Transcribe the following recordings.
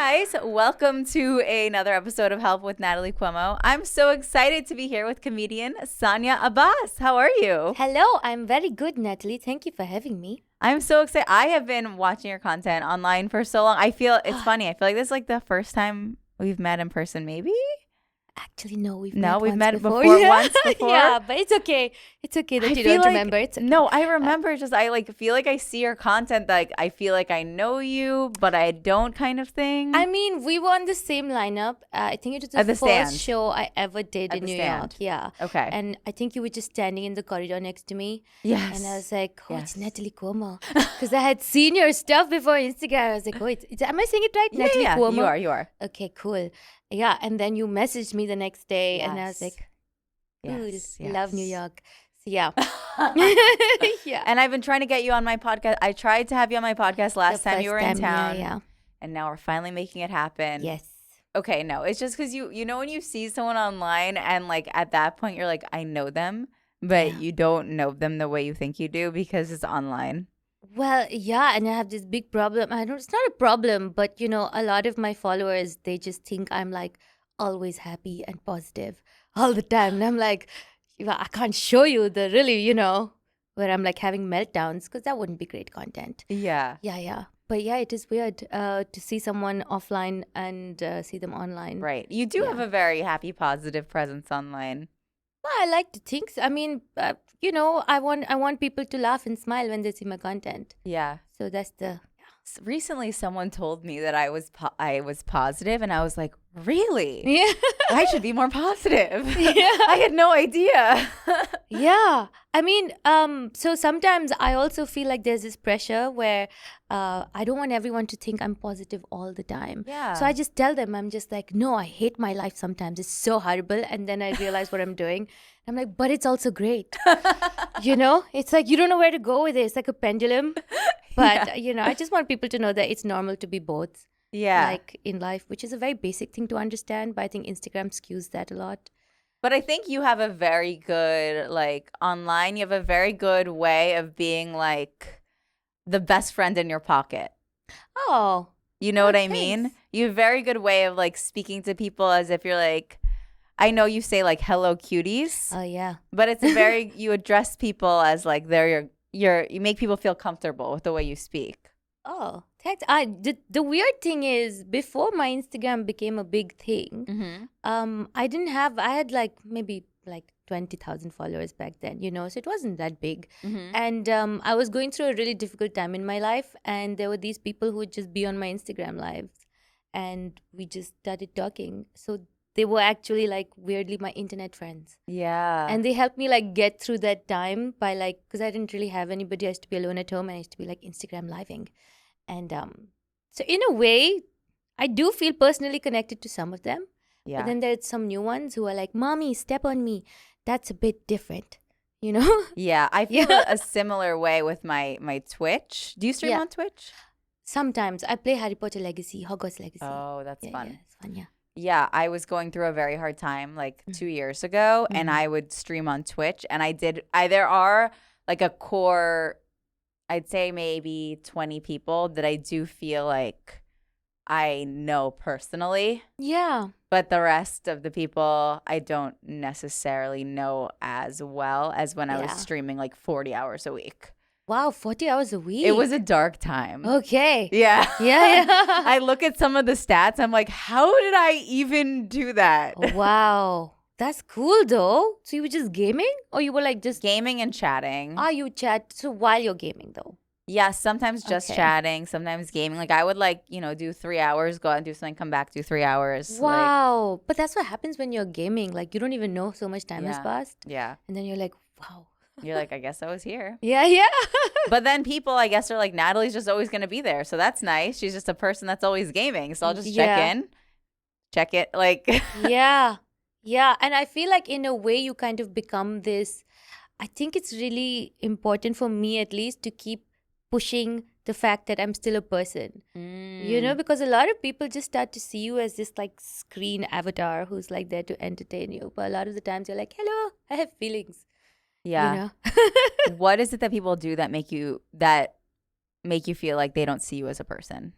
guys, welcome to another episode of Help with Natalie Cuomo. I'm so excited to be here with comedian Saaniya Abbas. How are you? Hello, I'm very good, Natalie. Thank you for having me. I'm so excited. I have been watching your content online for so long. I feel it's funny. I feel like this is like the first time we've met in person, maybe? Actually, no, we've met before. before Yeah. once before. Yeah, but it's okay. It's okay that you don't remember. It's okay. No, I remember. Just I like feel like I see your content. Like I feel like I know you, but I don't, kind of thing. I mean, we were on the same lineup. I think it was At the the stand. first show I ever did At in the New stand. York. Yeah. Okay. And I think you were just standing in the corridor next to me. Yes. And I was like, oh, Yes. it's Natalie Cuomo. Because I had seen your stuff before on Instagram. I was like, oh, am I saying it right? Natalie yeah, Cuomo? you are. Okay, cool. Yeah. And then you messaged me the next day. And I was Yes. like, Yes, love New yes. York. So yeah. Yeah. And I've been trying to get you on my podcast. I tried to have you on my podcast last The time you were first in town. Yeah. And now we're finally making it happen. Yes. Okay, no, it's just because you know when you see someone online and like at that point you're like, I know them, but Yeah. you don't know them the way you think you do because it's online. Well, yeah, and I have this big problem. It's not a problem, but a lot of my followers, they just think I'm like always happy and positive all the time. And I'm like, I can't show you the really, where I'm like having meltdowns because that wouldn't be great content. Yeah. Yeah. But yeah, it is weird to see someone offline and see them online. Right. You do have a very happy, positive presence online. Well, I like to think so. I mean, I want people to laugh and smile when they see my content. Yeah. So that's the. Recently, someone told me that I was positive, and I was like, really? Yeah. I should be more positive. Yeah. I had no idea. Yeah. I mean, so sometimes I also feel like there's this pressure where I don't want everyone to think I'm positive all the time. Yeah. So I just tell them, I'm just like, no, I hate my life sometimes. It's so horrible. And then I realize what I'm doing. I'm like, but it's also great. It's like you don't know where to go with it. It's like a pendulum. But, I just want people to know that it's normal to be both. Yeah. Like in life, which is a very basic thing to understand. But I think Instagram skews that a lot. But I think you have a very good, like, online, you have a very good way of being, like, the best friend in your pocket. Oh. You know what I thanks. mean? You have a very good way of, like, speaking to people as if you're, like, I know you say, like, hello, cuties. Oh, yeah. But it's a very, you address people as, like, they're you make people feel comfortable with the way you speak. Oh, thanks. The weird thing is, before my Instagram became a big thing, Mm-hmm. I had like maybe like 20,000 followers back then, so it wasn't that big. Mm-hmm. And I was going through a really difficult time in my life, and there were these people who would just be on my Instagram lives, and we just started talking. So they were actually like weirdly my internet friends. Yeah. And they helped me like get through that time by like, because I didn't really have anybody. I used to be alone at home, and I used to be like Instagram living. And so in a way, I do feel personally connected to some of them. Yeah. But then there's some new ones who are like, Mommy, step on me. That's a bit different, you know? Yeah. I feel a similar way with my Twitch. Do you stream on Twitch? Sometimes I play Harry Potter Legacy, Hogwarts Legacy. Oh, that's fun. Yeah, it's fun, yeah. Yeah, I was going through a very hard time like 2 years ago, and I would stream on Twitch, and there are like a core, I'd say maybe 20 people that I do feel like I know personally. Yeah. But the rest of the people I don't necessarily know as well as when I was streaming like 40 hours a week. Wow, 40 hours a week. It was a dark time. Okay. Yeah. Yeah. I look at some of the stats. I'm like, how did I even do that? Oh, wow. That's cool though. So you were just gaming, or you were like just Gaming and chatting. you chat so while you're gaming though? Yeah, sometimes just chatting, sometimes gaming. Like I would like, do 3 hours, go out and do something, come back, do 3 hours. Wow. But that's what happens when you're gaming. Like you don't even know so much time has passed. Yeah. And then you're like, wow. You're like, I guess I was here. Yeah. But then people, I guess, are like, Natalie's just always going to be there. So that's nice. She's just a person that's always gaming. So I'll just check it. Like, Yeah. And I feel like in a way you kind of become this. I think it's really important for me at least to keep pushing the fact that I'm still a person. Because a lot of people just start to see you as this like screen avatar who's like there to entertain you. But a lot of the times you're like, hello, I have feelings. Yeah. What is it that people do that make you feel like they don't see you as a person?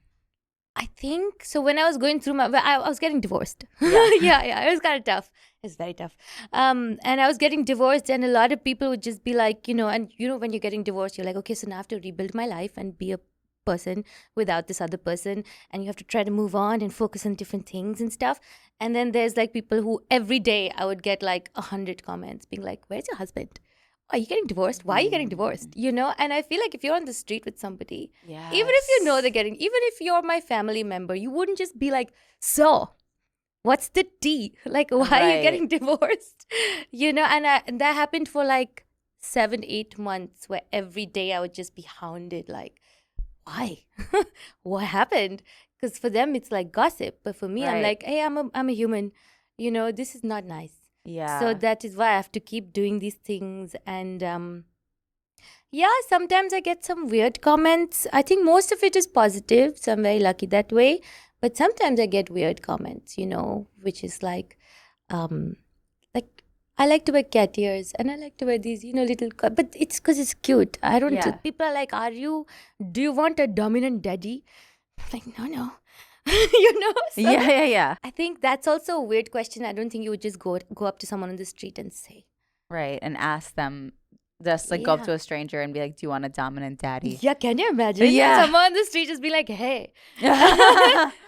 I think so. When I was going through I was getting divorced. Yeah. yeah. It was kind of tough. It's very tough. And I was getting divorced, and a lot of people would just be like, and when you're getting divorced, you're like, okay, so now I have to rebuild my life and be a person without this other person, and you have to try to move on and focus on different things and stuff. And then there's like people who every day I would get like 100 comments being like, "Where's your husband? Are you getting divorced? Why are you getting divorced?" And I feel like if you're on the street with somebody, Yes. even if you know they're getting, even if you're my family member, you wouldn't just be like, "So, what's the tea? Like, why are you Right. getting divorced?" And that happened for like 7-8 months, where every day I would just be hounded, like, why? What happened? Because for them it's like gossip, but for me, I'm Right. like, hey, I'm a human. This is not nice. Yeah. So that is why I have to keep doing these things. And yeah, sometimes I get some weird comments. I think most of it is positive, so I'm very lucky that way. But sometimes I get weird comments, which is like I like to wear cat ears, and I like to wear these, little. But it's because it's cute. I don't. Yeah. People are like, do you want a dominant daddy? I'm like, no. So Yeah. I think that's also a weird question. I don't think you would just go up to someone on the street and say. Right. And ask them, just like go up Yeah. to a stranger and be like, do you want a dominant daddy? Yeah, can you imagine? Yeah. Someone on the street just be like, hey. Be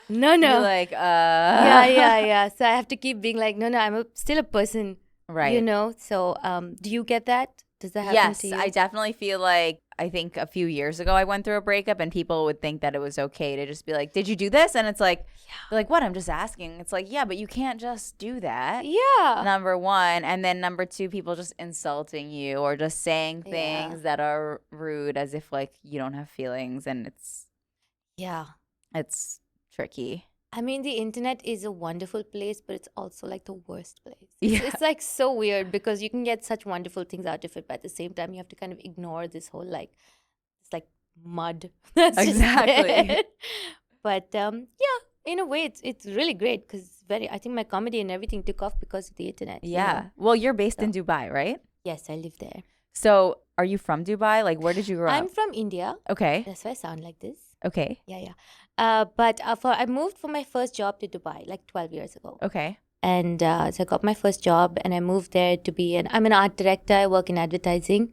No. like, Yeah. So I have to keep being like, no, I'm still a person. Right. So do you get that? Does that happen Yes, to you? I definitely feel like, I think a few years ago I went through a breakup and people would think that it was okay to just be like, did you do this? And it's like, they're like, what? I'm just asking. It's like, yeah, but you can't just do that. Yeah. Number one. And then number two, people just insulting you or just saying Yeah. things that are rude as if like you don't have feelings, and it's tricky. I mean, the internet is a wonderful place, but it's also like the worst place. Yeah. It's like so weird because you can get such wonderful things out of it, but at the same time, you have to kind of ignore this whole it's like mud. That's just Exactly. there. But in a way, it's really great because I think my comedy and everything took off because of the internet. Yeah. Well, you're based in Dubai, right? Yes, I live there. So are you from Dubai? Like, where did you grow I'm up? from India. Okay. That's why I sound like this. Okay. Yeah. But I moved for my first job to Dubai like 12 years ago. Okay. And so I got my first job and I moved there to I'm an art director. I work in advertising.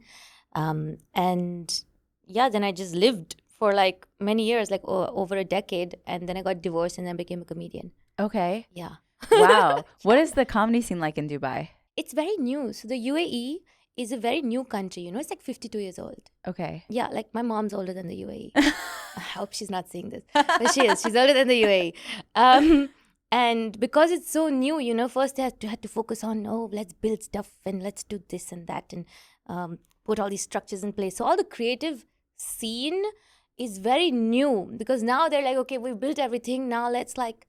And yeah, then I just lived for like many years, like over a decade. And then I got divorced and then became a comedian. Okay. Yeah. Wow. What is the comedy scene like in Dubai? It's very new. So the UAE is a very new country. It's like 52 years old. Okay. Yeah, like my mom's older than the UAE. I hope she's not seeing this. But she is. She's older than the UAE. And because it's so new, first they had to focus on, let's build stuff and let's do this and that and put all these structures in place. So all the creative scene is very new because now they're like, okay, we've built everything. Now let's like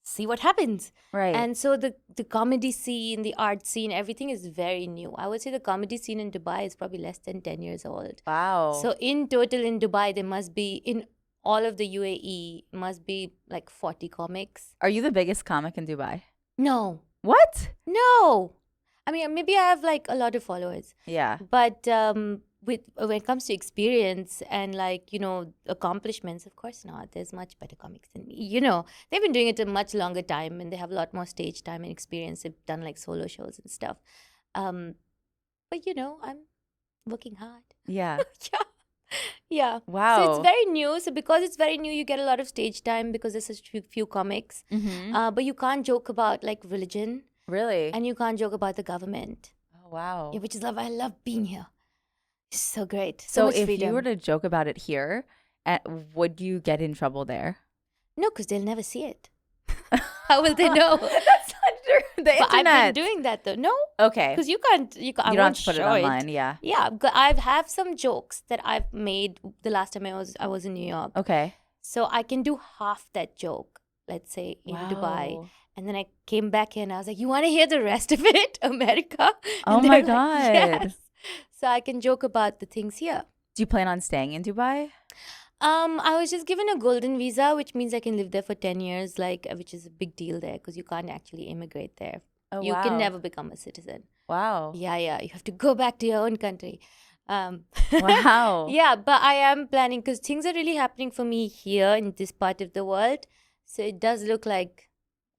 see what happens. Right. And so the comedy scene, the art scene, everything is very new. I would say the comedy scene in Dubai is probably less than 10 years old. Wow. So in total in Dubai, there must be, in all of the UAE, must be like 40 comics. Are you the biggest comic in Dubai? No. What? No. I mean, maybe I have like a lot of followers. Yeah. But when it comes to experience and like, accomplishments, of course not. There's much better comics than me. They've been doing it a much longer time and they have a lot more stage time and experience. They've done like solo shows and stuff. But I'm working hard. Yeah. Yeah. Wow. So it's very new. So because it's very new, you get a lot of stage time because there's such few comics. Mm-hmm. But you can't joke about like religion. Really? And you can't joke about the government. Oh, wow. Yeah, which is I love being here. It's so great. So much if freedom. you were to joke about it here, would you get in trouble there? No, because they'll never see it. How will they know? That's not true. The But internet. I've been doing that though. No, Okay. because you can't. You I don't won't have to put it show online. Yeah. Yeah, I have some jokes that I've made the last time I was in New York. Okay. So I can do half that joke, let's say, in Dubai. And then I came back here and I was like, you want to hear the rest of it, America? Oh And my they're like, God. yes. So I can joke about the things here. Do you plan on staying in Dubai? I was just given a golden visa, which means I can live there for 10 years, which is a big deal there because you can't actually immigrate there. Oh, You wow. can never become a citizen. Wow. Yeah. You have to go back to your own country. Wow. Yeah, but I am planning because things are really happening for me here in this part of the world. So it does look like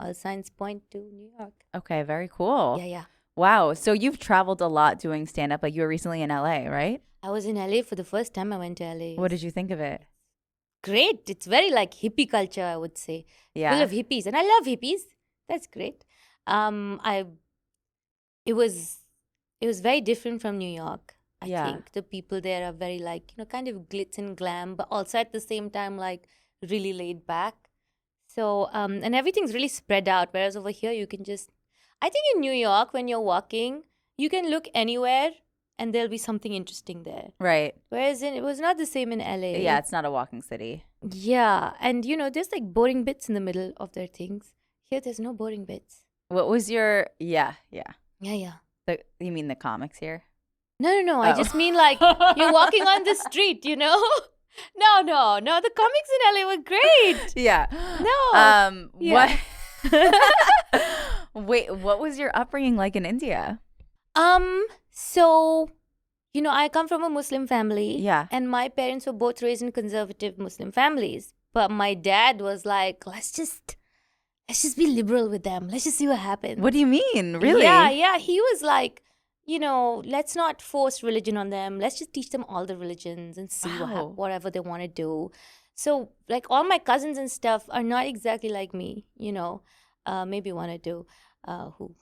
all signs point to New York. Okay, very cool. Yeah. Wow. So you've traveled a lot doing stand up. Like you were recently in LA, right? I was in LA for the first time I went to LA. What did you think of it? Great. It's very like hippie culture, I would say. Yeah. Full of hippies. And I love hippies. That's great. It was very different from New York. I think the people there are very like, kind of glitz and glam, but also at the same time like really laid back. So and everything's really spread out, whereas over here you can just, I think in New York when you're walking, you can look anywhere and there'll be something interesting there. Right. Whereas it was not the same in LA. Yeah, it's not a walking city. Yeah, and there's like boring bits in the middle of their things. Here there's no boring bits. What was your Yeah. You mean the comics here? No. I just mean like you're walking on the street, No. The comics in LA were great. Yeah. No. What Wait, what was your upbringing like in India? So, I come from a Muslim family. Yeah. And my parents were both raised in conservative Muslim families. But my dad was like, let's just be liberal with them. Let's just see what happens. What do you mean? Really? Yeah. He was like, let's not force religion on them. Let's just teach them all the religions and see whatever they want to do. So, like, all my cousins and stuff are not exactly like me, maybe one or two who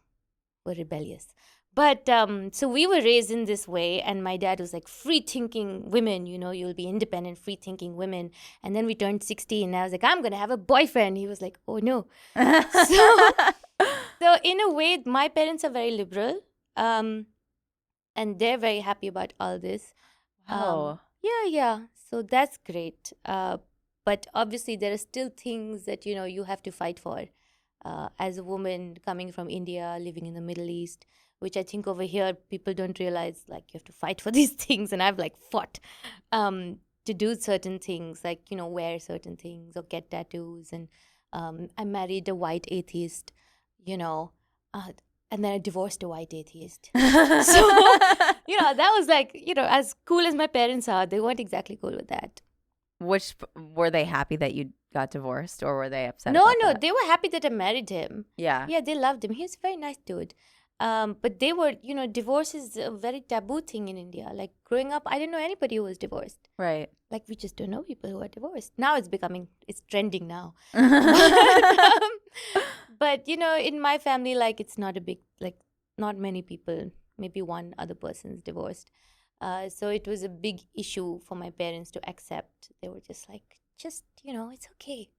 were rebellious. But so we were raised in this way, and my dad was like, free-thinking women, you'll be independent, free-thinking women. And then we turned 60, and I was like, I'm going to have a boyfriend. He was like, oh, no. So in a way, my parents are very liberal, and they're very happy about all this. Wow. Yeah. So that's great. But obviously, there are still things that, you have to fight for. As a woman coming from India, living in the Middle East, which I think over here people don't realize, like, you have to fight for these things. And I've like fought to do certain things, like, wear certain things or get tattoos. And I married a white atheist, and then I divorced a white atheist. So, that was like, as cool as my parents are, they weren't exactly cool with that. Were they happy that you got divorced, or were they upset? No, that? They were happy that I married him. Yeah. Yeah, they loved him. He was a very nice dude. But they were, divorce is a very taboo thing in India. Like growing up, I didn't know anybody who was divorced. Right. Like we just don't know people who are divorced. Now it's trending now. But, in my family, like it's not a big, like not many people, maybe one other person's divorced. So it was a big issue for my parents to accept. They were just like, it's okay.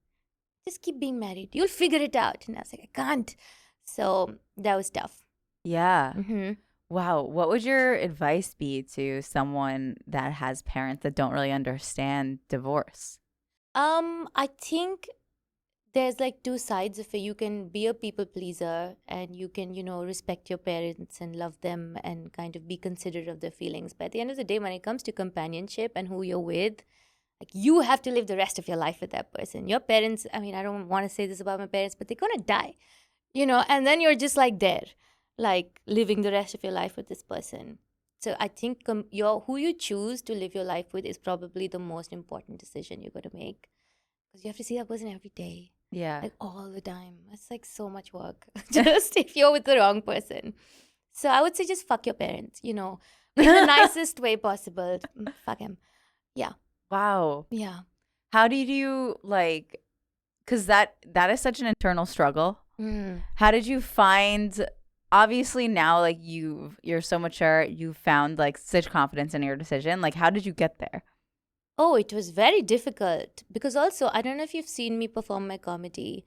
Just keep being married. You'll figure it out. And I was like, I can't. So that was tough. Yeah. Mm-hmm. Wow. What would your advice be to someone that has parents that don't really understand divorce? I think there's like two sides of it. You can be a people pleaser and you can, respect your parents and love them and kind of be considerate of their feelings. But at the end of the day, when it comes to companionship and who you're with, like you have to live the rest of your life with that person. Your parents, I mean, I don't want to say this about my parents, but they're going to die, and then you're just like there, like living the rest of your life with this person. So I think who you choose to live your life with is probably the most important decision you're going to make. Because you have to see that person every day. Yeah. Like all the time. It's like so much work. Just if you're with the wrong person. So I would say just fuck your parents, in the nicest way possible. Fuck him. Yeah. Wow. Yeah. How did you because that is such an internal struggle. How did you find, obviously now like you're so mature, you found like such confidence in your decision. Like how did you get there? Oh, it was very difficult because also, I don't know if you've seen me perform my comedy,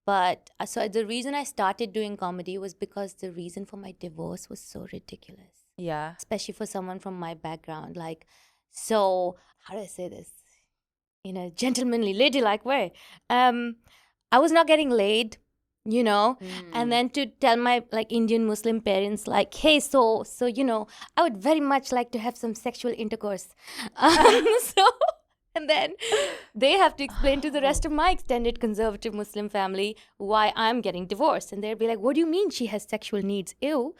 but so the reason I started doing comedy was because the reason for my divorce was so ridiculous. Yeah. Especially for someone from my background. Like, so, how do I say this? In a gentlemanly, ladylike way. I was not getting laid, and then to tell my like Indian Muslim parents like, hey, so I would very much like to have some sexual intercourse. And then they have to explain to the rest of my extended conservative Muslim family why I'm getting divorced. And they'll be like, what do you mean she has sexual needs? Ew.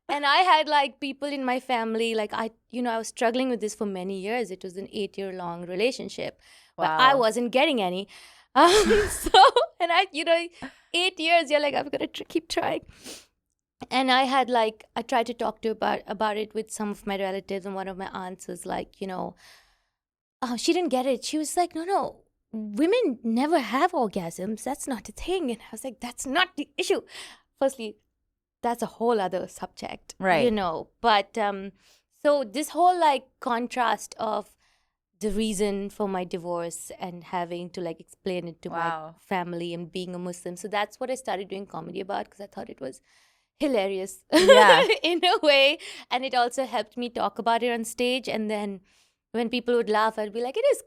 And I had like people in my family, like I was struggling with this for many years. It was an 8-year-long relationship, but I Wow. wasn't getting any. So, and 8 years, you're like, I'm gonna keep trying. And I tried to talk to about it with some of my relatives, and one of my aunts was like, she didn't get it. She was like, no, women never have orgasms. That's not a thing. And I was like, that's not the issue. Firstly, that's a whole other subject, Right. But so this whole like contrast of the reason for my divorce and having to like explain it to my family and being a Muslim. So that's what I started doing comedy about, because I thought it was hilarious in a way. And it also helped me talk about it on stage. And then when people would laugh, I'd be like, it's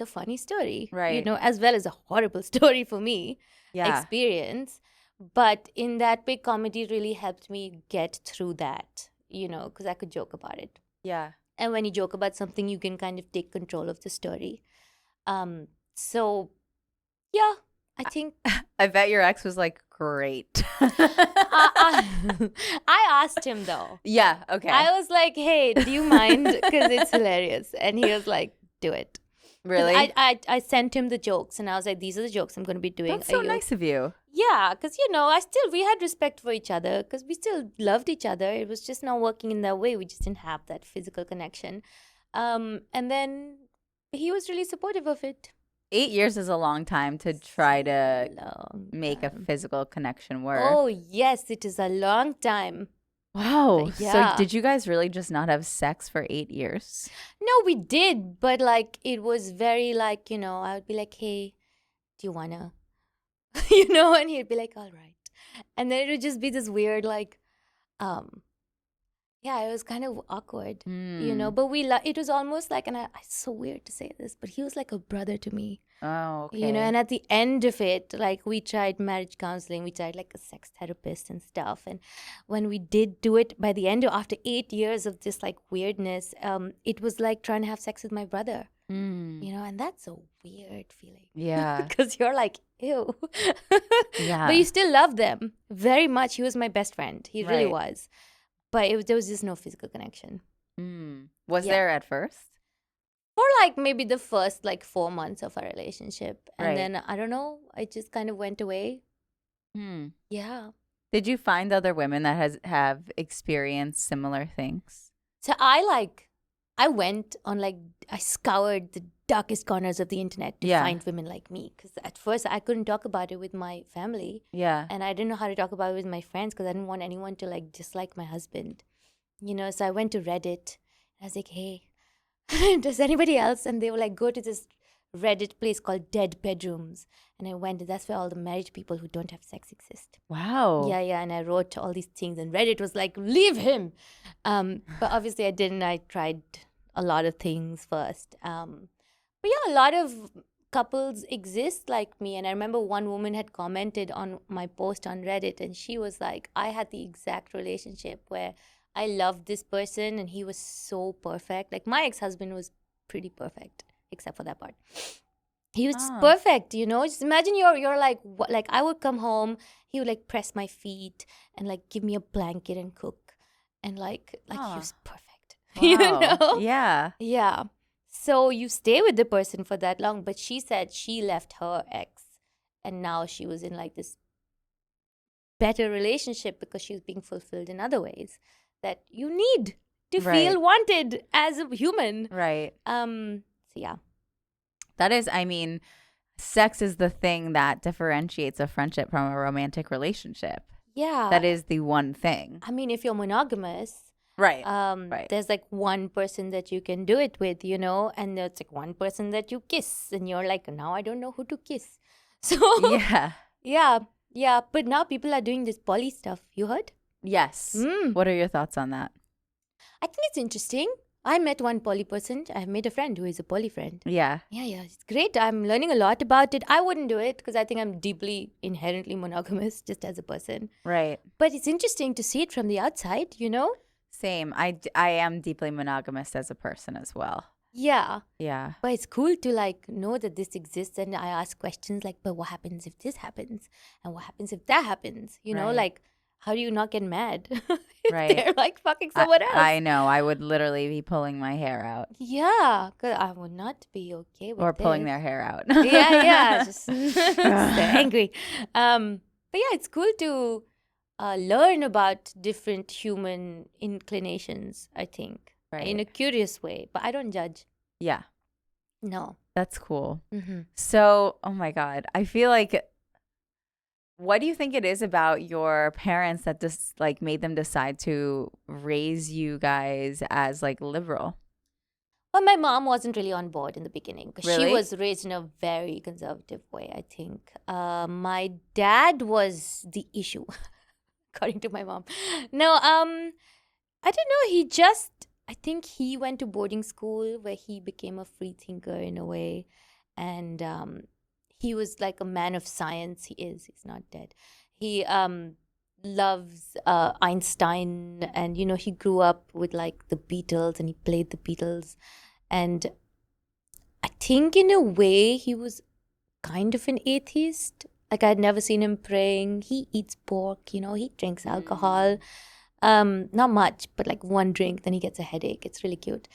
a funny story, right? As well as a horrible story for me, experience. But in that way, comedy really helped me get through that, because I could joke about it. Yeah. And when you joke about something, you can kind of take control of the story. So, yeah, I think. I bet your ex was like, great. I asked him though. Yeah, okay. I was like, hey, do you mind? Because it's hilarious. And he was like, do it. Really? I sent him the jokes and I was like, these are the jokes I'm going to be doing. That's so nice of you. Yeah, because, we had respect for each other because we still loved each other. It was just not working in that way. We just didn't have that physical connection. And then he was really supportive of it. 8 years is a long time to try to make a physical connection work. Oh, yes, it is a long time. Wow. Yeah. So did you guys really just not have sex for 8 years? No, we did. But like, it was very like, I would be like, hey, do you want to, and he'd be like, all right. And then it would just be this weird, like, yeah, it was kind of awkward, but it was almost like, and it's so weird to say this, but he was like a brother to me. Oh, okay. And at the end of it, like, we tried marriage counseling, we tried like a sex therapist and stuff. And when we did do it, by the end of, after 8 years of this like weirdness, it was like trying to have sex with my brother, and that's a weird feeling. Yeah. Because you're like, ew. Yeah. But you still love them very much. He was my best friend. He really was. But there was just no physical connection. Was there at first? For like maybe the first like 4 months of our relationship. And then, I don't know, it just kind of went away. Yeah. Did you find other women that have experienced similar things? So I went on I scoured the darkest corners of the internet to find women like me. Because at first I couldn't talk about it with my family. Yeah. And I didn't know how to talk about it with my friends because I didn't want anyone to like dislike my husband. So I went to Reddit. And I was like, hey, does anybody else? And they were like, go to this Reddit place called Dead Bedrooms. And I went, and that's where all the married people who don't have sex exist. Wow. Yeah. And I wrote all these things, and Reddit was like, leave him. But obviously I didn't. I tried a lot of things first. But yeah, a lot of couples exist like me. And I remember one woman had commented on my post on Reddit, and she was like, I had the exact relationship where I loved this person and he was so perfect. Like, my ex-husband was pretty perfect, except for that part. He was just perfect, Just imagine you're like, I would come home, he would like press my feet and like give me a blanket and cook. And like he was perfect. Wow. Yeah. Yeah. So you stay with the person for that long. But she said she left her ex and now she was in like this better relationship because she was being fulfilled in other ways that you need to feel wanted as a human. Right. So yeah. That is, I mean, sex is the thing that differentiates a friendship from a romantic relationship. Yeah. That is the one thing. I mean, if you're monogamous, right. There's like one person that you can do it with, and there's like one person that you kiss, and you're like, now I don't know who to kiss. So yeah. But now people are doing this poly stuff. You heard? Yes. What are your thoughts on that? I think it's interesting. I met one poly person. I've made a friend who is a poly friend. Yeah. Yeah. It's great. I'm learning a lot about it. I wouldn't do it because I think I'm deeply, inherently monogamous just as a person. Right. But it's interesting to see it from the outside, Same. I am deeply monogamous as a person as well. Yeah. Yeah. But it's cool to like know that this exists, and I ask questions like, but what happens if this happens? And what happens if that happens? Like, how do you not get mad if Right. they're like fucking someone else? I know. I would literally be pulling my hair out Yeah, because I would not be okay with or pulling this. their hair out. Yeah, just so angry. But yeah, it's cool to learn about different human inclinations, I think, in a Right. curious way. But I don't judge. Yeah. No. That's cool. Mm-hmm. So, oh my God. I feel like, what do you think it is about your parents that just like made them decide to raise you guys as like liberal? Well, my mom wasn't really on board in the beginning because she Really? was raised in a very conservative way, I think. My dad was the issue, according to my mom. No, I don't know. I think he went to boarding school where he became a free thinker in a way. And he was like a man of science. He's not dead. He loves Einstein. And, he grew up with like the Beatles and he played the Beatles. And I think in a way he was kind of an atheist. Like I'd never seen him praying. He eats pork, he drinks alcohol. Not much, but like one drink, then he gets a headache. It's really cute.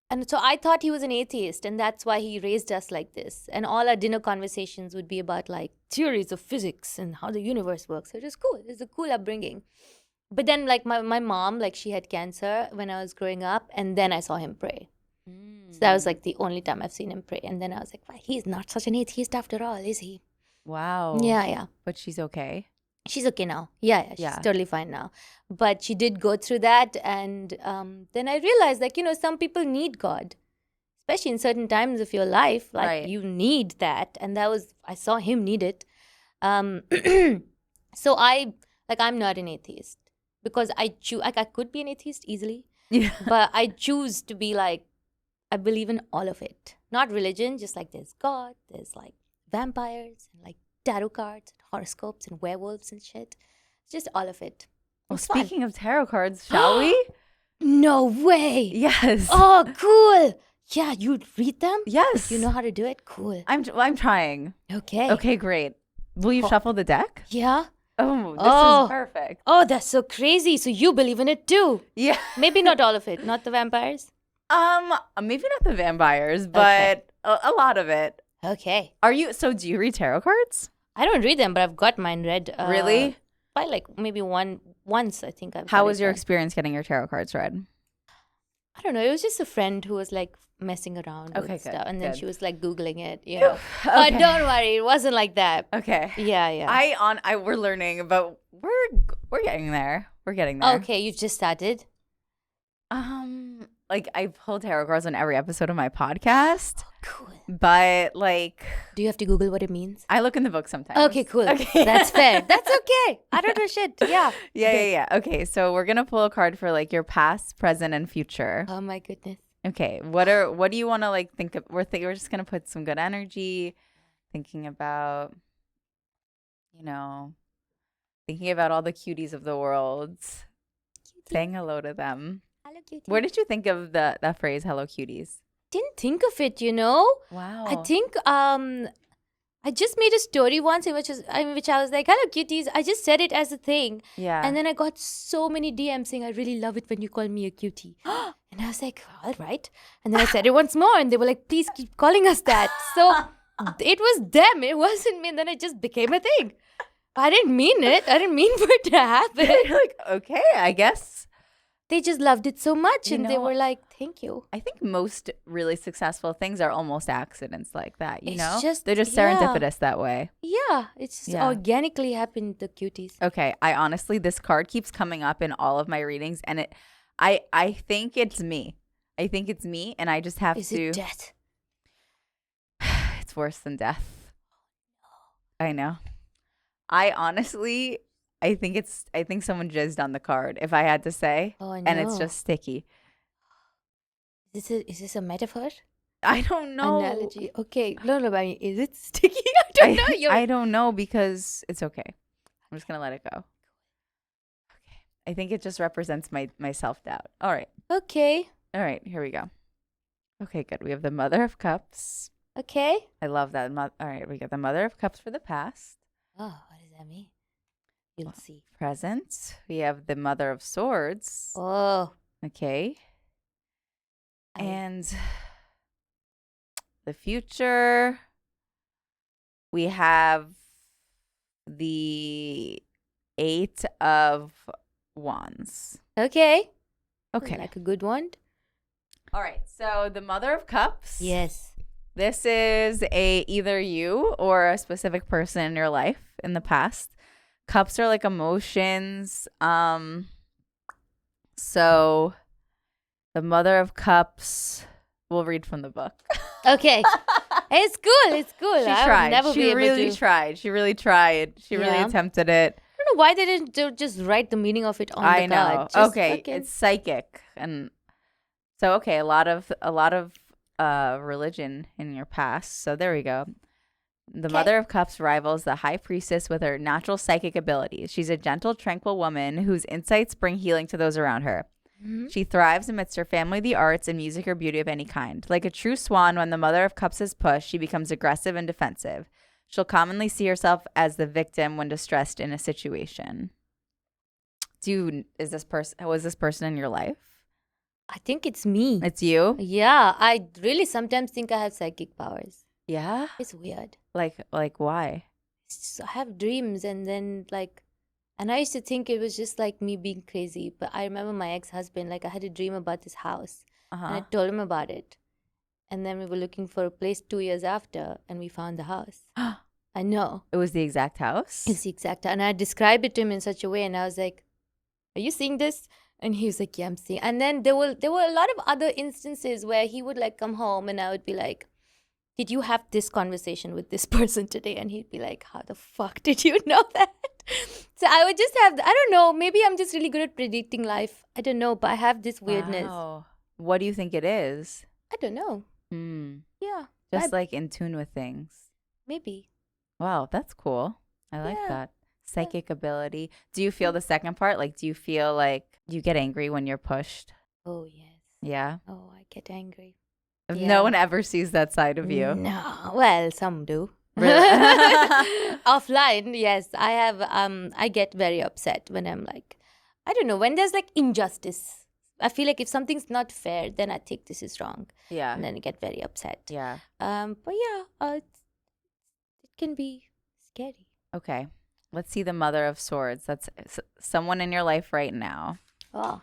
And so I thought he was an atheist, and that's why he raised us like this. And all our dinner conversations would be about like theories of physics and how the universe works. So it was cool. It was a cool upbringing. But then like my mom, like she had cancer when I was growing up, and then I saw him pray. So that was like the only time I've seen him pray. And then I was like, well, he's not such an atheist after all, is he? Wow. Yeah. But she's okay. She's okay now. Yeah, she's totally fine now. But she did go through that. And then I realized, like, some people need God, especially in certain times of your life. Like, Right. you need that. And I saw him need it. So I'm not an atheist because I choose, like, I could be an atheist easily. Yeah. But I choose to be like, I believe in all of it. Not religion, just like there's God, there's like vampires and like tarot cards and horoscopes and werewolves and shit. Just all of it. Well, It's fun. speaking of tarot cards, shall we? No way. Yes. Oh, cool. Yeah, you read them? Yes. You know how to do it? Cool. I'm trying. Okay. Okay, great. Will you shuffle the deck? Yeah. Oh, this is perfect. Oh, that's so crazy. So you believe in it too? Yeah. Maybe not all of it. Not the vampires? Maybe not the vampires, but a lot of it. Okay. Do you read tarot cards? I don't read them, but I've got mine read. Really? By like maybe once, I think I've How got was it your done. experience getting your tarot cards read? I don't know. It was just a friend who was like messing around Okay, with good, stuff. And then good. she was like Googling it, Okay. But don't worry. It wasn't like that. Okay. Yeah. We're learning, but we're getting there. We're getting there. Okay, you just started. Like I pull tarot cards on every episode of my podcast, Cool. but like Do you have to Google what it means? I look in the book sometimes. Okay, cool. Okay. That's fair. That's okay. I don't know shit. Yeah. Yeah. Okay, so we're gonna pull a card for like your past, present, and future. Oh my goodness. Okay, what do you want to like think of? We're just gonna put some good energy, thinking about, thinking about all the cuties of the world, saying hello to them. Hello, cutie. Where did you think of that phrase, "Hello, cuties"? Didn't think of it, Wow. I think I just made a story once in which I was like, hello, cuties. I just said it as a thing. Yeah. And then I got so many DMs saying, I really love it when you call me a cutie. And I was like, all right. And then I said it once more. And they were like, please keep calling us that. So it was them. It wasn't me. And then it just became a thing. I didn't mean it. I didn't mean for it to happen. You're like, okay, I guess. They just loved it so much. And they know, were like, thank you. I think most really successful things are almost accidents like that, It's know? just- They're just yeah. serendipitous that way. Yeah. It's just Yeah. organically happened, the cuties. Okay, I honestly, this card keeps coming up in all of my readings, and I think it's me. I think it's me, and I just have Is to. it death? It's worse than death. I know. I think someone jizzed on the card, if I had to say. Oh, And it's no. just sticky. Is this a metaphor? I don't know. Analogy. Okay. No, I mean, is it sticky? I don't know. I don't know because it's okay. I'm just gonna let it go. Okay. I think it just represents my self-doubt. All right. Okay. All right, here we go. Okay, good. We have the Mother of Cups. Okay. I love that. All right, we got the Mother of Cups for the past. Oh, what does that mean? You'll see. Present, we have the Mother of Swords. Oh. Okay. And the future, we have the Eight of Wands. Okay. Okay. Like a good one. All right. So the Mother of Cups. Yes. This is either you or a specific person in your life in the past. Cups are like emotions. So the Mother of Cups, we'll read from the book. Okay. It's cool. It's cool. She I tried. would never She be able really to. tried. She really tried. She really Yeah. attempted it. I don't know why they didn't just write the meaning of it on I the know. card. Just Okay, fucking- it's psychic, and so okay, a lot of religion in your past. So there we go. The Mother of Cups rivals the High Priestess with her natural psychic abilities. She's a gentle, tranquil woman whose insights bring healing to those around her. Mhm. She thrives amidst her family, the arts, and music or beauty of any kind. Like a true swan, when the Mother of Cups is pushed, she becomes aggressive and defensive. She'll commonly see herself as the victim when distressed in a situation. Was this person in your life? I think it's me. It's you? Yeah, I really sometimes think I have psychic powers. Yeah? It's weird. Like why? I have dreams and I used to think it was just like me being crazy. But I remember my ex-husband, I had a dream about this house and I Uh-huh. told him about it. And then we were looking for a place 2 years after and we found the house. I know. It was the exact house? It's the exact. And I described it to him in such a way and I was like, are you seeing this? And he was like, yeah, I'm seeing. And then there were a lot of other instances where he would come home and I would be like, did you have this conversation with this person today? And he'd be like, how the fuck did you know that? So I would just have, I don't know, maybe I'm just really good at predicting life. I don't know, but I have this weirdness. Wow. What do you think it is? I don't know. Yeah. Just in tune with things. Maybe. Wow, that's cool. I like Yeah. that. Psychic ability. Do you feel the second part? Do you feel like you get angry when you're pushed? Oh, yes. Yeah. Oh, I get angry. If Yeah. no one ever sees that side of you. No. Well, some do. Really? Offline, yes. I have I get very upset when I'm I don't know, when there's injustice. I feel like if something's not fair, then I think this is wrong. Yeah. And then I get very upset. Yeah. But yeah, it can be scary. Okay. Let's see the Mother of Swords. That's someone in your life right now. Oh,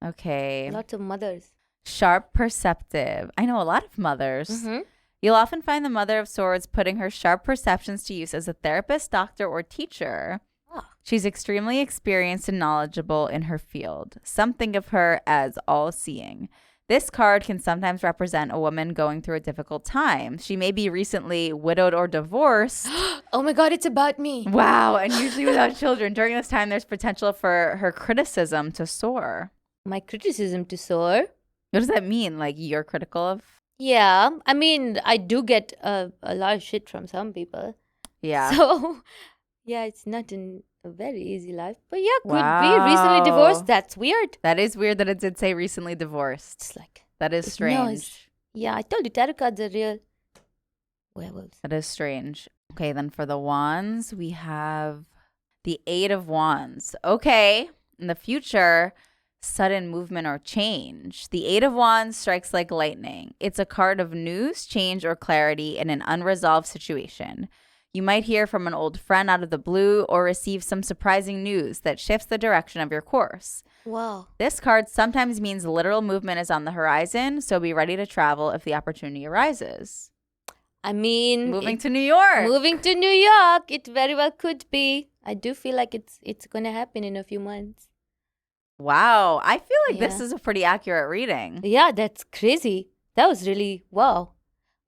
Okay. lots of mothers. Sharp, perceptive. I know a lot of mothers. Mm-hmm. You'll often find the Mother of Swords putting her sharp perceptions to use as a therapist, doctor, or teacher. Oh. She's extremely experienced and knowledgeable in her field. Some think of her as all-seeing. This card can sometimes represent a woman going through a difficult time. She may be recently widowed or divorced. Oh my God, it's about me. Wow, and usually without children. During this time, there's potential for her criticism to soar. My criticism to soar. What does that mean? You're critical of? Yeah, I mean, I do get a lot of shit from some people. Yeah. So, yeah, it's not a very easy life. But yeah, could Wow. be recently divorced. That's weird. That is weird that it did say recently divorced. It's That is it strange. knows. Yeah, I told you, tarot cards are real werewolves. That is strange. Okay, then for the wands, we have the Eight of Wands. Okay, in the future, sudden movement or change. The Eight of Wands strikes like lightning. It's a card of news, change, or clarity in an unresolved situation. You might hear from an old friend out of the blue or receive some surprising news that shifts the direction of your course. Wow. This card sometimes means literal movement is on the horizon, so be ready to travel if the opportunity arises. I mean, Moving to New York. Moving to New York, it very well could be. I do feel like it's going to happen in a few months. Wow. I feel like this Yeah. is a pretty accurate reading. Yeah, that's crazy. That was really, wow.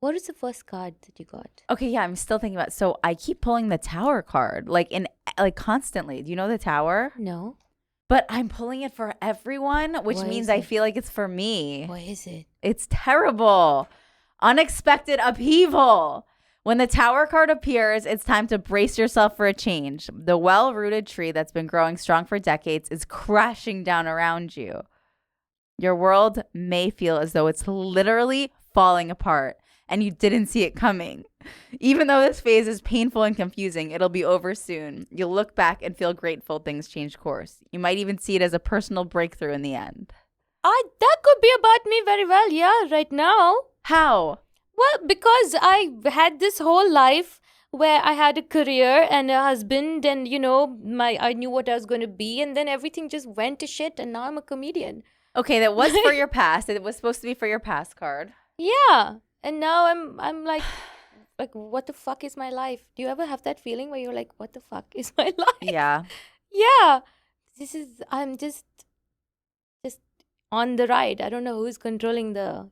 What is the first card that you got? Okay, yeah, I'm still thinking about. So I keep pulling the Tower card, constantly. Do you know the Tower? No. But I'm pulling it for everyone, which What means is I it? feel like it's for me. What is it? It's terrible. Unexpected upheaval. When the Tower card appears, it's time to brace yourself for a change. The well-rooted tree that's been growing strong for decades is crashing down around you. Your world may feel as though it's literally falling apart and you didn't see it coming. Even though this phase is painful and confusing, it'll be over soon. You'll look back and feel grateful things changed course. You might even see it as a personal breakthrough in the end. That could be about me very well, yeah, right now. How? Well, because I had this whole life where I had a career and a husband and, I knew what I was going to be, and then everything just went to shit and now I'm a comedian. Okay, that was for your past. It was supposed to be for your past card. Yeah. And now I'm like, what the fuck is my life? Do you ever have that feeling where you're like, what the fuck is my life? Yeah. Yeah. I'm just on the ride. I don't know who's controlling the,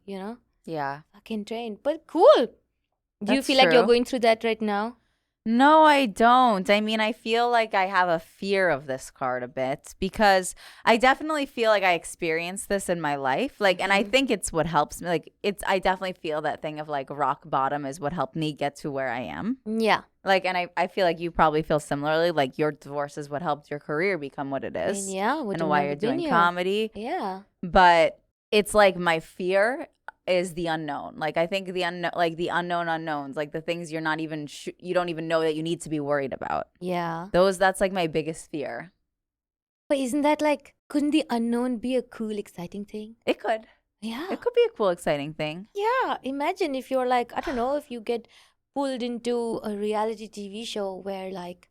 Yeah. fucking train. But cool. Do you That's feel like you're true. going through that right now? No, I don't. I mean, I feel like I have a fear of this card a bit because I definitely feel like I experienced this in my life. Like, and I think it's what helps me. Like, I definitely feel that thing of like rock bottom is what helped me get to where I am. Yeah. Like, and I feel like you probably feel similarly. Like, your divorce is what helped your career become what it is. And yeah, and why you're doing comedy. Yeah. But it's like my fear is the unknown. Like, I think the unknown unknowns, like the things you're not even you don't even know that you need to be worried about. Yeah. That's like my biggest fear. But isn't that like, couldn't the unknown be a cool, exciting thing? It could. Yeah. It could be a cool, exciting thing. Yeah. Imagine if you're like, I don't know, if you get pulled into a reality TV show where like,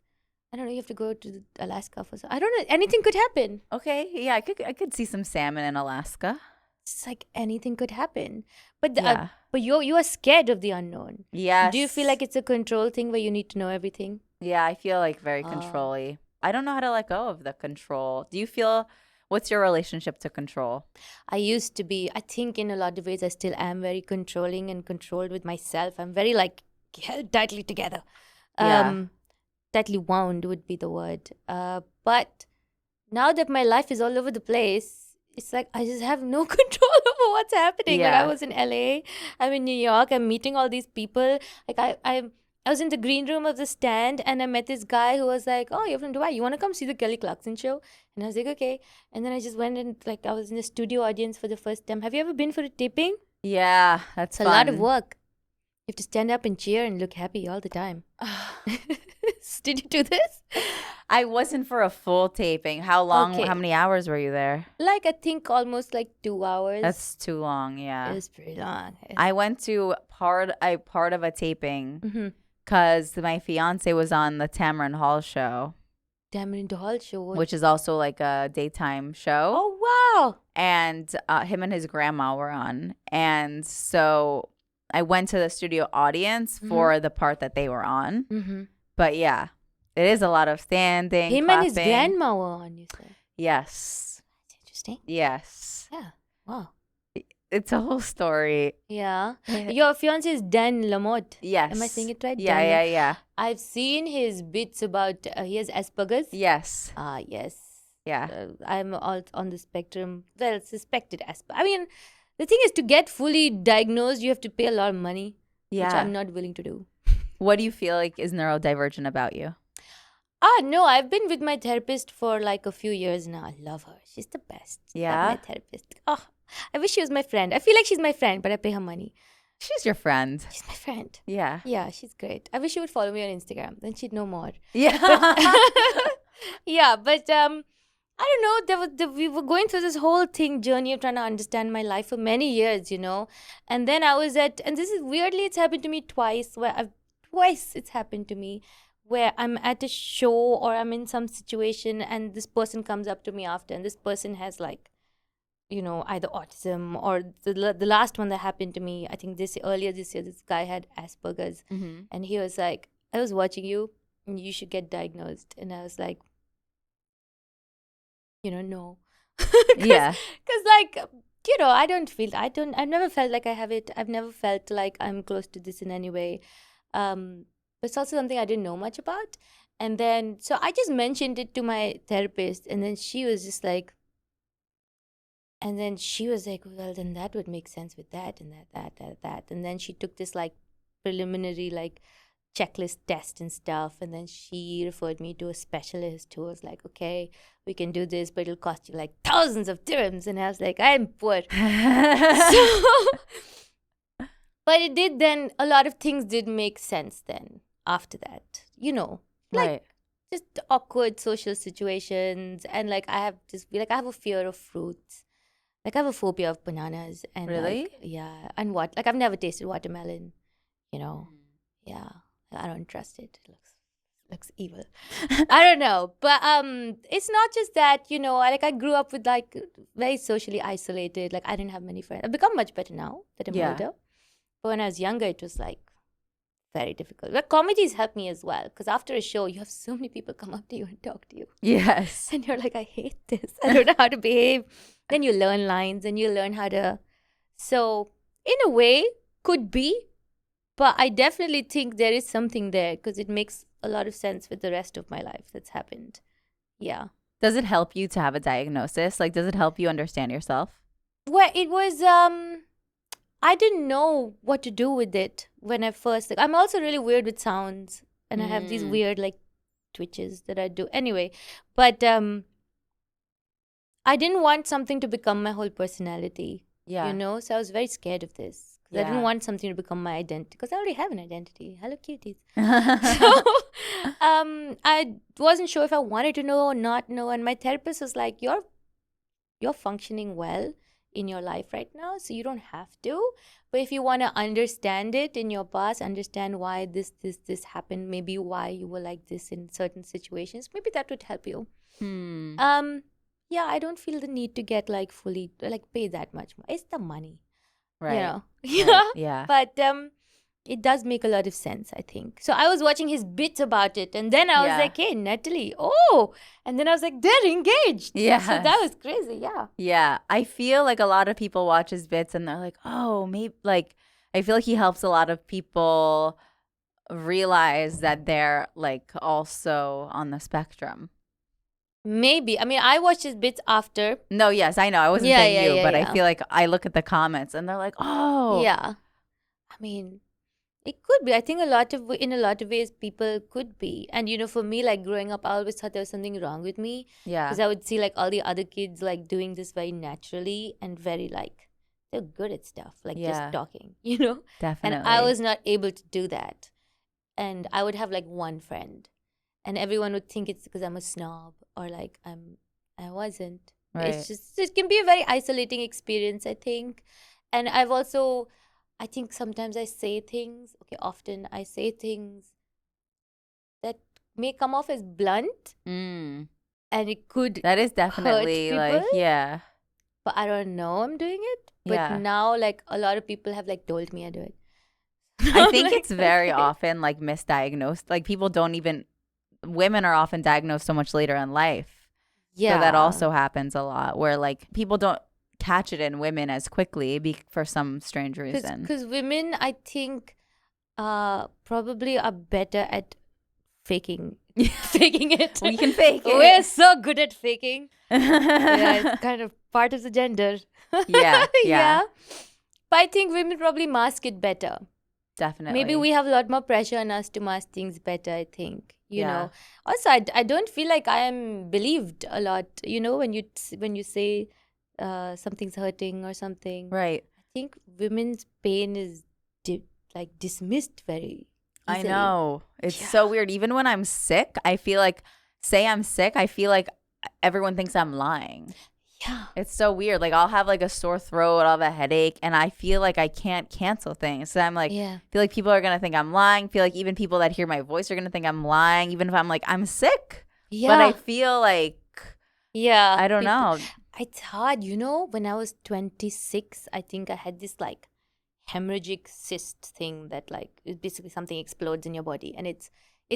I don't know, you have to go to Alaska for something. I don't know. Anything could happen. Okay. Yeah, I could see some salmon in Alaska. It's like anything could happen. But Yeah. you are scared of the unknown. Yes. Do you feel like it's a control thing where you need to know everything? Yeah, I feel like very control-y. I don't know how to let go of the control. Do you feel, what's your relationship to control? I used to be. I think in a lot of ways I still am very controlling and controlled with myself. I'm very like held tightly together. Yeah. Tightly wound would be the word. But now that my life is all over the place, it's like I just have no control over what's happening. Like Yeah. I was in LA, I'm in New York, I'm meeting all these people. Like I was in the green room of the stand and I met this guy who was like, "Oh, you're from Dubai. You want to come see the Kelly Clarkson show?" And I was like, "Okay." And then I just went and like I was in a studio audience for the first time. Have you ever been for a taping? Yeah, that's It's a lot of work. You have to stand up and cheer and look happy all the time. Did you do this? I wasn't for a full taping. How long? Okay. How many hours were you there? Like I think almost like 2 hours. That's too long. Yeah. It was pretty long. I went to part of a taping Mm-hmm. because my fiance was on the Tamron Hall show, Tamarind Hall show. which is also like a daytime show. Oh wow! And him and his grandma were on. And so I went to the studio audience for the part that they were on. Mm-hmm. But yeah, it is a lot of standing, Him clapping. and his grandma were on. You said. Yes. That's interesting. Yes. Yeah. Wow. It's a whole story. Yeah. Your fiance is Dan Lamotte. Yes. Am I saying it right? Yeah, Dan yeah. I've seen his bits about he has Asperger's. Yes. Yes. Yeah. I'm all on the spectrum. Well, suspected Asperger. I mean, the thing is, to get fully diagnosed, you have to pay a lot of money, which Yeah. I'm not willing to do. What do you feel like is neurodivergent about you? No, I've been with my therapist for like a few years now. I love her. She's the best. Yeah? Like my therapist. Oh, I wish she was my friend. I feel like she's my friend, but I pay her money. She's your friend. She's my friend. Yeah. Yeah, she's great. I wish she would follow me on Instagram. Then she'd know more. Yeah. Yeah, but I don't know. We were going through this whole journey of trying to understand my life for many years, And then I was and this is weirdly, it's happened to me twice. Twice it's happened to me where I'm at a show or I'm in some situation and this person comes up to me after, and this person has like, either autism or the last one that happened to me. I think earlier this year, this guy had Asperger's, and he was like, "I was watching you, and you should get diagnosed." And I was like, no. Yeah. Because like, I've never felt like I have it. I've never felt like I'm close to this in any way. But it's also something I didn't know much about. And then, so I just mentioned it to my therapist, and then she was just like, well, then that would make sense with that and that. And then she took this like preliminary like checklist test and stuff, and then she referred me to a specialist who was like, "Okay, we can do this, but it'll cost you like thousands of dirhams." And I was like, "I'm poor." So, But it did then, a lot of things did make sense then after that. Like just awkward social situations. And like I have a fear of fruits. Like I have a phobia of bananas. And Really? like, yeah. And like I've never tasted watermelon, you know. Yeah. I don't trust it. It looks evil. I don't know. But it's not just that, I grew up with like very socially isolated. Like I didn't have many friends. I've become much better now that I'm older. But when I was younger, it was like very difficult. But comedies help me as well, because after a show, you have so many people come up to you and talk to you. Yes. And you're like, I hate this. I don't know how to behave. Then you learn lines and you learn how to. So in a way, could be. But I definitely think there is something there, because it makes a lot of sense with the rest of my life that's happened. Yeah. Does it help you to have a diagnosis? Like, does it help you understand yourself? Well, it was, I didn't know what to do with it when I first, I'm also really weird with sounds, and I have these weird like twitches that I do. Anyway, but I didn't want something to become my whole personality. Yeah. So I was very scared of this. I didn't want something to become my identity, because I already have an identity. Hello, cuties. So I wasn't sure if I wanted to know or not know. And my therapist was like, you're functioning well in your life right now, so you don't have to. But if you want to understand it in your past, understand why this happened, maybe why you were like this in certain situations, maybe that would help you. Yeah, I don't feel the need to get like fully like pay that much more. It's the money. Right. Yeah. But it does make a lot of sense, I think. So I was watching his bits about it, and then I was like, hey, Natalie, and then I was like, they're engaged. Yeah. So that was crazy, yeah. Yeah. I feel like a lot of people watch his bits and they're like, oh, maybe, like, I feel like he helps a lot of people realize that they're like also on the spectrum. Maybe. I mean, I watched his bits after. No, yes, I know. I wasn't saying you, but I feel like I look at the comments and they're like, oh. Yeah. I mean, it could be. I think in a lot of ways, people could be. And, for me, like growing up, I always thought there was something wrong with me. Yeah. Because I would see like all the other kids like doing this very naturally and very like, they're good at stuff, like just talking, Definitely. And I was not able to do that. And I would have like one friend. And everyone would think it's because I'm a snob, or like I wasn't. Right. It's just, it can be a very isolating experience, I think. And I think sometimes often I say things that may come off as blunt. And it could That is definitely hurt people, yeah. But I don't know I'm doing it. But now like a lot of people have like told me I do it. I think it's very often like misdiagnosed. Like women are often diagnosed so much later in life. Yeah. So that also happens a lot, where like people don't catch it in women as quickly for some strange reason. Because women, I think, probably are better at faking it. We can fake it. We're so good at faking. Yeah, it's kind of part of the gender. Yeah. But I think women probably mask it better. Definitely. Maybe we have a lot more pressure on us to mask things better, I think. You know. Also, I don't feel like I am believed a lot, when you say something's hurting or something. Right. I think women's pain is dismissed very easily. I know. It's so weird. Even when I'm sick, I feel like, say I'm sick, I feel like everyone thinks I'm lying. Yeah. It's so weird. Like I'll have like a sore throat, I'll have a headache, and I feel like I can't cancel things. So I'm like, feel like people are going to think I'm lying. Feel like even people that hear my voice are going to think I'm lying, even if I'm like, I'm sick. Yeah. But I feel like, I don't know. It's hard, when I was 26, I think I had this like hemorrhagic cyst thing that like it's basically something explodes in your body, and it's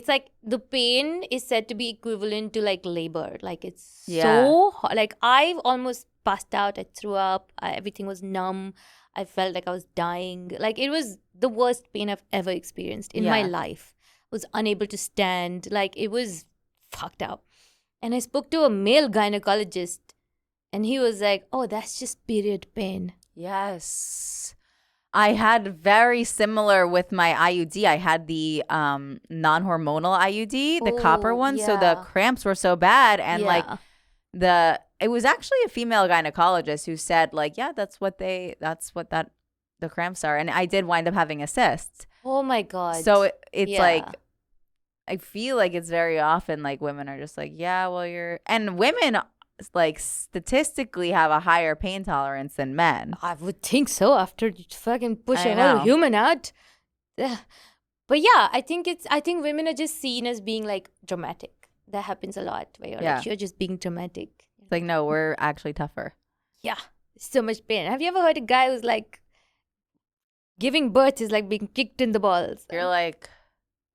like the pain is said to be equivalent to like labor. Like it's so hot. Like I've almost passed out. I threw up. Everything was numb. I felt like I was dying. Like it was the worst pain I've ever experienced in my life. I was unable to stand. Like it was fucked up. And I spoke to a male gynecologist, and he was like, oh, that's just period pain. Yes. I had very similar with my IUD. I had the non-hormonal IUD, the copper one. So the cramps were so bad. And it was actually a female gynecologist who said like, that's what that the cramps are. And I did wind up having a cyst. Oh my God. So it's Yeah. like, I feel like it's very often like women are just like, yeah, well, and women like statistically have a higher pain tolerance than men. I would think so after you fucking push I a whole know. human out. Ugh. But yeah, I think women are just seen as being like dramatic. That happens a lot where you're Yeah. like, you're just being dramatic. It's like, no, we're actually tougher. Yeah. So much pain. Have you ever heard a guy who's like, giving birth is like being kicked in the balls? You're like,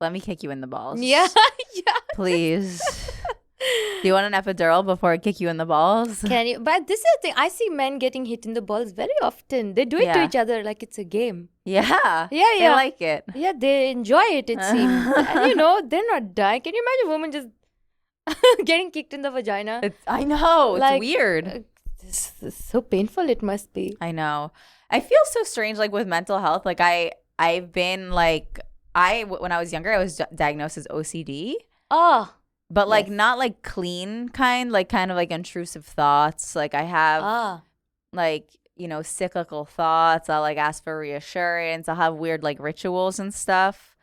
let me kick you in the balls. Yeah. Yeah. Please. Do you want an epidural before I kick you in the balls? Can you? But this is the thing. I see men getting hit in the balls very often. They do it to Yeah. each other like it's a game. Yeah. Yeah, They yeah. like it. Yeah, they enjoy it, it seems. And, you know, they're not dying. Can you imagine a woman just getting kicked in the vagina? I know. It's Like, weird. This is so painful it must be. I know. I feel so strange, like with mental health. Like I've been like, when I was younger, I was diagnosed as OCD. Oh. But like Yes. not like clean kind, like kind of like intrusive thoughts. Like I have like, cyclical thoughts. I'll like ask for reassurance. I'll have weird like rituals and stuff.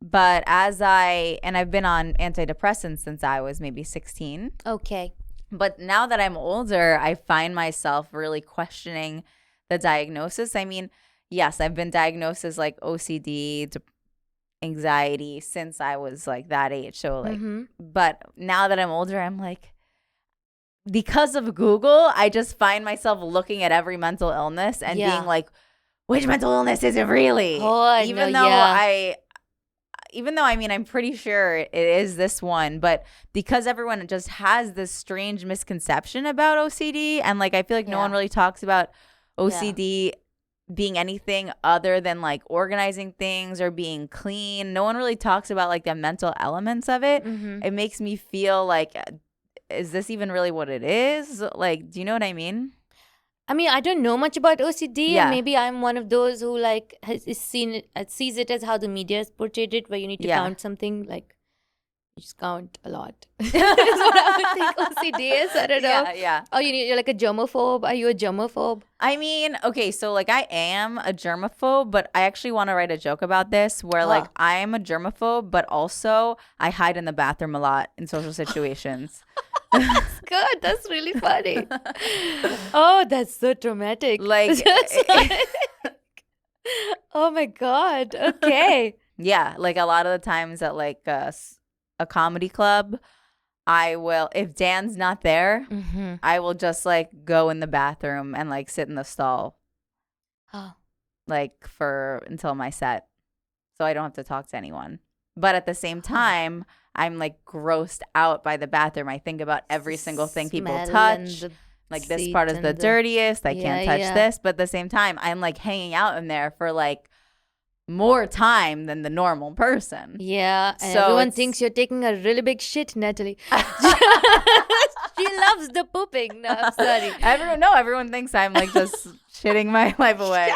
But and I've been on antidepressants since I was maybe 16. Okay. But now that I'm older, I find myself really questioning the diagnosis. I mean, yes, I've been diagnosed as like OCD, anxiety since I was like that age. So like, but now that I'm older, I'm like, because of Google, I just find myself looking at every mental illness and being like, which mental illness is it really? Oh, even no, though yeah. I mean, I'm pretty sure it is this one, but because everyone just has this strange misconception about OCD, and like I feel like no one really talks about OCD being anything other than like organizing things or being clean. No one really talks about like the mental elements of it. It makes me feel like, is this even really what it is? Like, do you know what I mean? I mean, I don't know much about OCD, Yeah. and maybe I'm one of those who like sees it as how the media has portrayed it, where you need to count something like you just count a lot. Is what I would think OCD is. I don't know. Yeah. Oh, you're like a germaphobe. Are you a germaphobe? I mean, okay, so like I am a germaphobe, but I actually want to write a joke about this where like I am a germaphobe, but also I hide in the bathroom a lot in social situations. That's good. That's really funny. Oh, that's so traumatic. Like, oh my God. Okay. yeah, like a lot of the times at like a comedy club, I will, if Dan's not there, I will just like go in the bathroom and like sit in the stall like until my set, so I don't have to talk to anyone. But at the same time, I'm like grossed out by the bathroom. I think about every single thing people Smell touch. and Like this seat part is and the dirtiest. I can't touch yeah. this. But at the same time, I'm like hanging out in there for like more time than the normal person. Yeah, and So everyone it's- thinks you're taking a really big shit, Natalie. She loves the pooping. No, I'm sorry. Everyone thinks I'm like just shitting my life away.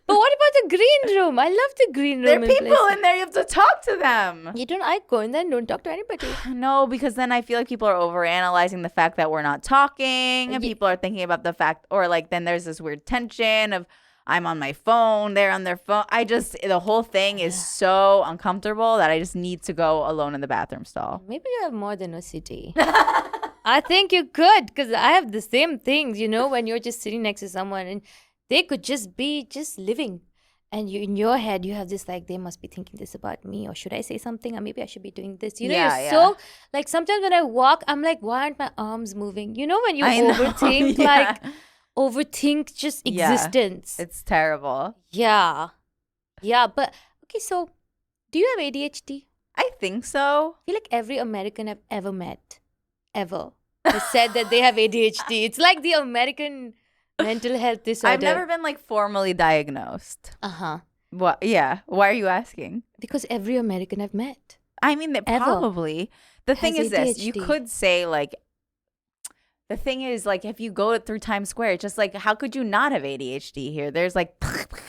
But what about the green room? I love the green room. There are in people places. in there. You have to talk to them. I go in there and don't talk to anybody. No, because then I feel like people are overanalyzing the fact that we're not talking. And people are thinking about the fact, or like then there's this weird tension of I'm on my phone, they're on their phone. The whole thing is so uncomfortable that I just need to go alone in the bathroom stall. Maybe you have more than OCD. I think you could, because I have the same things, when you're just sitting next to someone and they could just be living. And in your head, you have this like, they must be thinking this about me, or should I say something? Or maybe I should be doing this. So, like sometimes when I walk, I'm like, why aren't my arms moving? When you overthink, overthink just existence. It's terrible. Yeah. Yeah, but okay, so do you have ADHD? I think so. I feel like every American I've ever met, has said that they have ADHD. It's like the American mental health disorder. I've never been like formally diagnosed. What? Yeah. Why are you asking? Because every American I've met. I mean, probably. The thing is this. You ADHD. could say like, the thing is like, if you go through Times Square, it's just like, how could you not have ADHD here? There's like,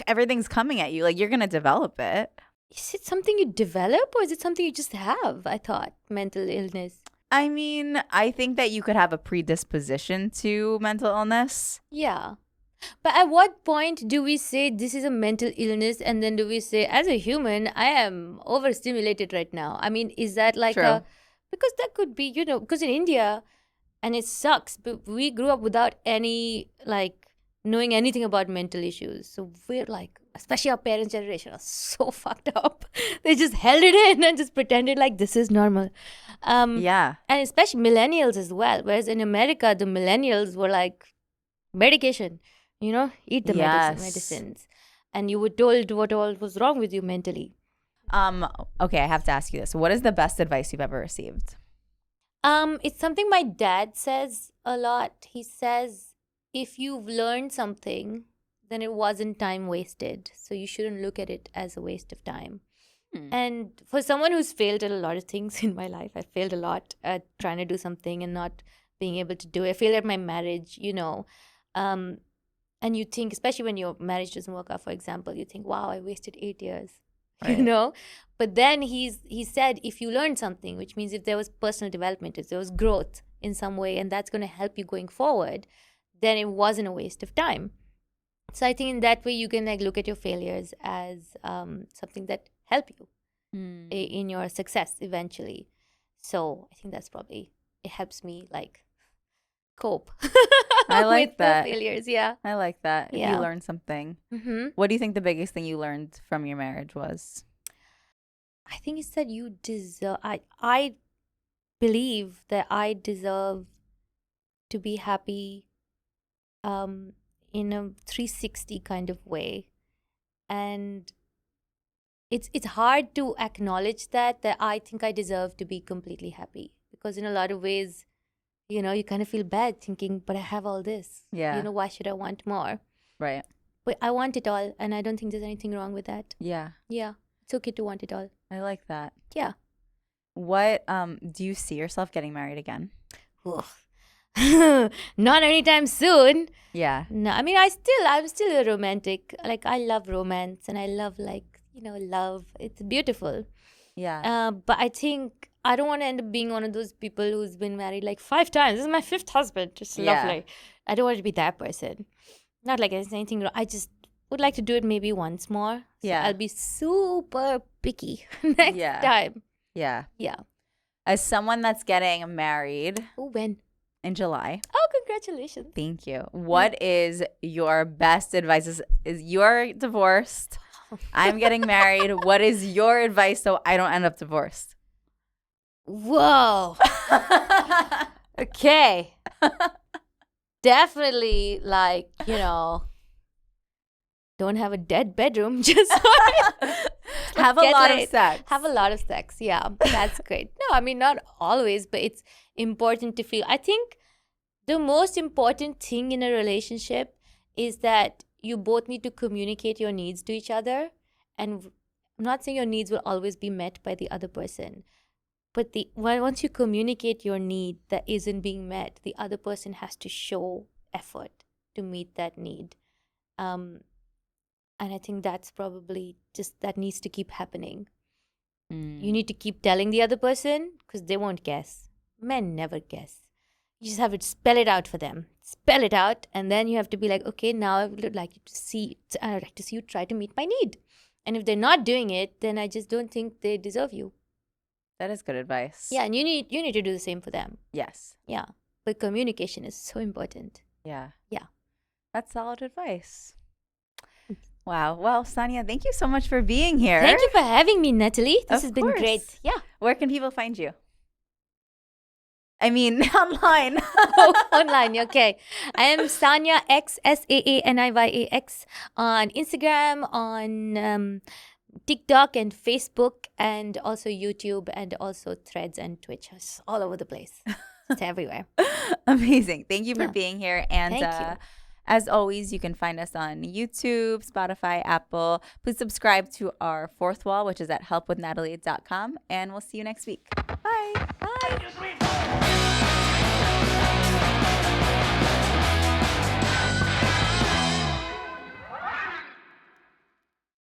everything's coming at you. Like, you're going to develop it. Is it something you develop, or is it something you just have? I thought mental illness. I mean, I think that you could have a predisposition to mental illness. Yeah. But at what point do we say this is a mental illness, and then do we say, as a human, I am overstimulated right now? I mean, is that like True. because that could be, because in India, and it sucks, but we grew up without any, like, knowing anything about mental issues. So we're like, especially our parents' generation, are so fucked up. They just held it in and just pretended like this is normal. Yeah. And especially millennials as well. Whereas in America, the millennials were like, medication, eat the Yes. medicines. And you were told what all was wrong with you mentally. Okay, I have to ask you this. What is the best advice you've ever received? It's something my dad says a lot. He says, if you've learned something, then it wasn't time wasted. So you shouldn't look at it as a waste of time. And for someone who's failed at a lot of things in my life, I failed a lot at trying to do something and not being able to do it. I failed at my marriage, and you think, especially when your marriage doesn't work out, for example, you think, wow, I wasted 8 years, Right. But then he said, if you learned something, which means if there was personal development, if there was growth in some way, and that's going to help you going forward, then it wasn't a waste of time. So I think in that way, you can like look at your failures as something that help you in your success eventually. So I think that's probably, it helps me like cope. I like with that. the failures. Yeah. I like that. If Yeah. you learn something. Mm-hmm. What do you think the biggest thing you learned from your marriage was? I think it's that you deserve. I believe that I deserve to be happy, in a 360 kind of way, and it's hard to acknowledge that I think I deserve to be completely happy, because in a lot of ways, you kind of feel bad thinking, but I have all this. Yeah. Why should I want more? Right. But I want it all, and I don't think there's anything wrong with that. Yeah. Yeah, it's okay to want it all. I like that. Yeah. What do you see yourself getting married again? Not anytime soon. Yeah. No, I mean, I'm still a romantic. Like, I love romance, and I love love. It's beautiful. Yeah. But I think I don't want to end up being one of those people who's been married like 5 times. This is my 5th husband. Just Yeah. lovely. I don't want to be that person. Not like there's anything wrong. I just would like to do it maybe once more. So Yeah. I'll be super picky next Yeah. time. Yeah. Yeah. As someone that's getting married Oh, when? in July, Oh, congratulations. thank you. What is your best advice? Is you're divorced? I'm getting married. What is your advice so I don't end up divorced? Whoa. Okay. Definitely, like, don't have a dead bedroom. Just Have a get lot of laid. sex. Have a lot of sex. Yeah, that's great. No, I mean, not always, but it's important to feel. I think the most important thing in a relationship is that you both need to communicate your needs to each other. And I'm not saying your needs will always be met by the other person, but once you communicate your need that isn't being met, the other person has to show effort to meet that need. And I think that's probably just that needs to keep happening. You need to keep telling the other person, because they won't guess. Men never guess. You just have to spell it out for them. Spell it out, and then you have to be like, okay, now I would like to see you try to meet my need. And if they're not doing it, then I just don't think they deserve you. That is good advice. Yeah, and you need to do the same for them. Yes. Yeah, but communication is so important. Yeah. Yeah. That's solid advice. Wow. Well, Saaniya, thank you so much for being here. Thank you for having me, Natalie. This Of has been course. great. Yeah. Where can people find you? I mean, online. Online, okay. I am Saaniya X, Saaniyax, on Instagram, on TikTok and Facebook, and also YouTube, and also Threads and Twitch. It's all over the place. It's everywhere. Amazing. Thank you for Yeah. being here. And Thank you. as always, you can find us on YouTube, Spotify, Apple. Please subscribe to our fourth wall, which is at helpwithnatalie.com. And we'll see you next week. Bye. Bye.